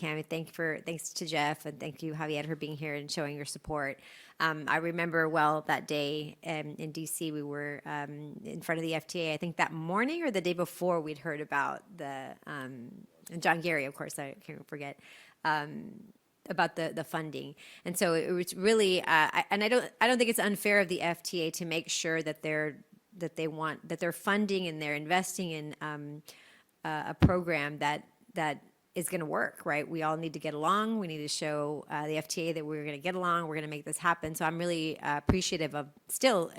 Cami. Thanks to Jeff, and thank you, Javier, for being here and showing your support. I remember well that day in DC, we were in front of the FTA. I think that morning or the day before, we'd heard about the and John Gary, of course, I can't forget. About the funding, and so it was really, and I don't think it's unfair of the FTA to make sure that they're funding and they're investing in a program that is going to work, right? We all need to get along. We need to show the FTA that we're going to get along. We're going to make this happen. So I'm really appreciative of still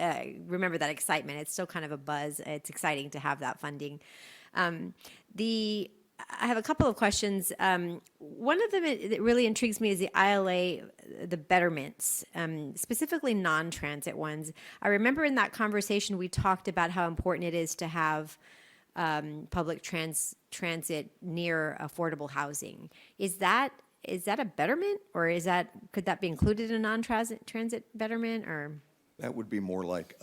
remember that excitement. It's still kind of a buzz. It's exciting to have that funding. I have a couple of questions. One of them that really intrigues me is the ILA, the betterments, specifically non-transit ones. I remember in that conversation we talked about how important it is to have public transit near affordable housing. Is that a betterment, or could that be included in a non-transit betterment, or? That would be more like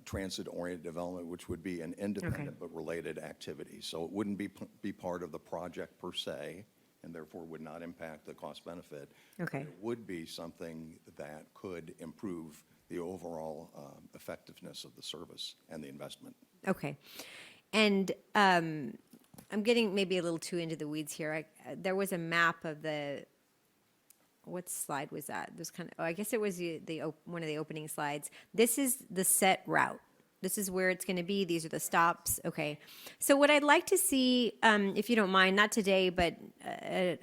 transit-oriented development, which would be an independent but related activity. So it wouldn't be part of the project per se, and therefore would not impact the cost benefit. Okay. It would be something that could improve the overall effectiveness of the service and the investment. Okay. And I'm getting maybe a little too into the weeds here. There was a map of what slide was that? There's I guess it was one of the opening slides. This is the set route. This is where it's going to be. These are the stops. Okay. So what I'd like to see, if you don't mind, not today, but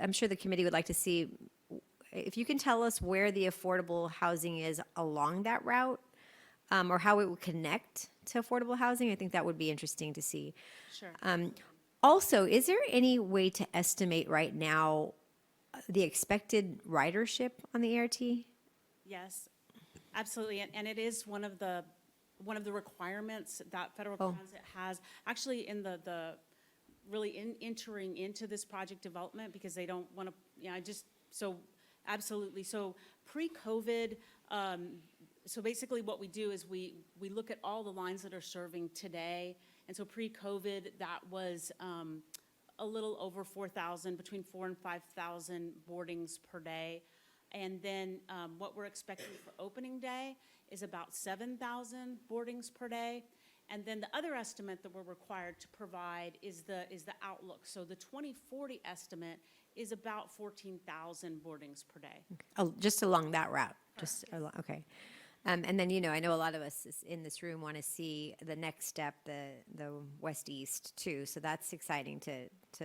I'm sure the committee would like to see, if you can tell us where the affordable housing is along that route, or how it would connect to affordable housing. I think that would be interesting to see. Sure. Also, is there any way to estimate right now the expected ridership on the ART? Yes, absolutely, and it is one of the requirements that Federal Transit has, actually in the really entering into this project development, because they don't want to, absolutely. So pre-COVID, so basically what we do is we look at all the lines that are serving today, and so pre-COVID, that was a little over 4,000, between 4,000 and 5,000 boardings per day. And then what we're expecting for opening day is about 7,000 boardings per day. And then the other estimate that we're required to provide is the outlook. So the 2040 estimate is about 14,000 boardings per day. Okay. Oh, just along that route. Okay. And then, I know a lot of us in this room want to see the next step, the west-east too. So that's exciting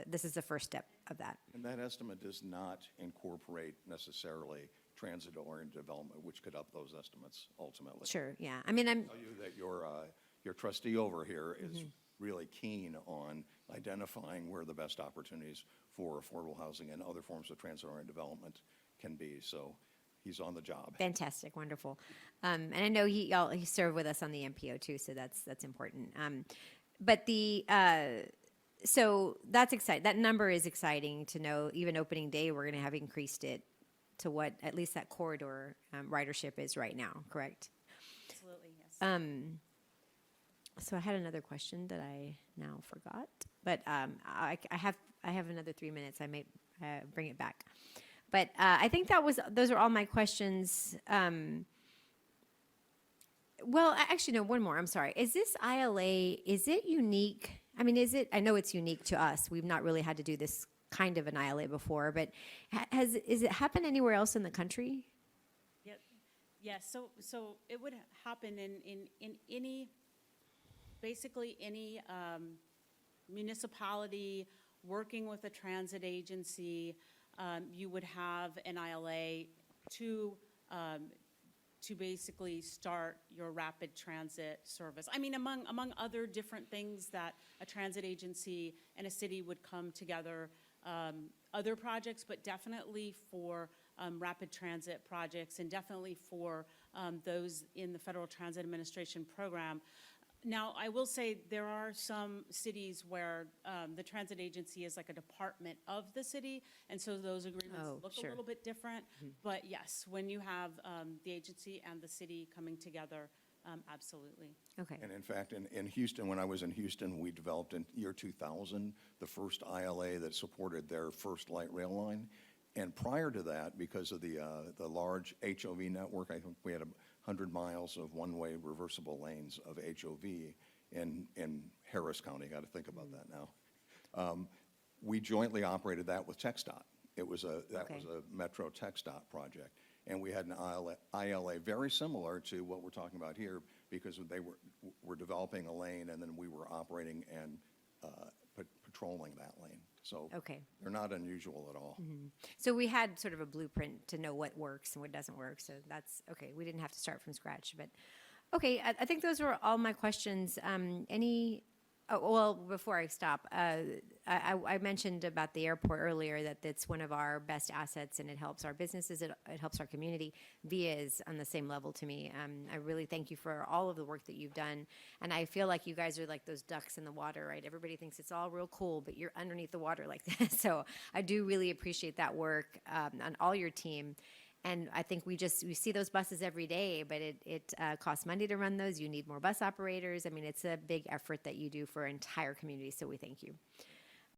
this is the first step of that. And that estimate does not incorporate necessarily transit-oriented development, which could up those estimates ultimately. Sure, yeah. I mean, I'll tell you that your trustee over here is really keen on identifying where the best opportunities for affordable housing and other forms of transit-oriented development can be. So he's on the job. Fantastic, wonderful. And I know he served with us on the MPO too, so that's important. But so that's exciting. That number is exciting to know. Even opening day, we're going to have increased it to what at least that corridor ridership is right now. Correct? Absolutely, yes. So I had another question that I now forgot, but I have another 3 minutes. I may bring it back. But I think those are all my questions. Well, actually, no, one more. I'm sorry. Is this ILA, is it unique? I mean, I know it's unique to us. We've not really had to do this kind of an ILA before, but is it happened anywhere else in the country? Yes. So it would happen in any, basically any municipality working with a transit agency. You would have an ILA to basically start your rapid transit service. I mean, among other different things that a transit agency and a city would come together, other projects, but definitely for rapid transit projects, and definitely for those in the Federal Transit Administration program. Now, I will say there are some cities where the transit agency is like a department of the city, and so those agreements look a little bit different. But yes, when you have the agency and the city coming together, absolutely. Okay. And in fact, in Houston, when I was in Houston, we developed in year 2000 the first ILA that supported their first light rail line. And prior to that, because of the large HOV network, I think we had 100 miles of one-way reversible lanes of HOV in Harris County. Got to think about that now. We jointly operated that with TxDOT. That was a Metro TxDOT project. And we had an ILA very similar to what we're talking about here, because they were developing a lane, and then we were operating and patrolling that lane. So they're not unusual at all. So we had sort of a blueprint to know what works and what doesn't work. So that's okay. We didn't have to start from scratch, but okay. I think those were all my questions. Well, before I stop, I mentioned about the airport earlier, that it's one of our best assets and it helps our businesses, it helps our community. VIA is on the same level to me. I really thank you for all of the work that you've done. And I feel like you guys are like those ducks in the water, right? Everybody thinks it's all real cool, but you're underneath the water like this. So I do really appreciate that work on all your team. And I think we see those buses every day, but it costs money to run those. You need more bus operators. I mean, it's a big effort that you do for our entire community, so we thank you.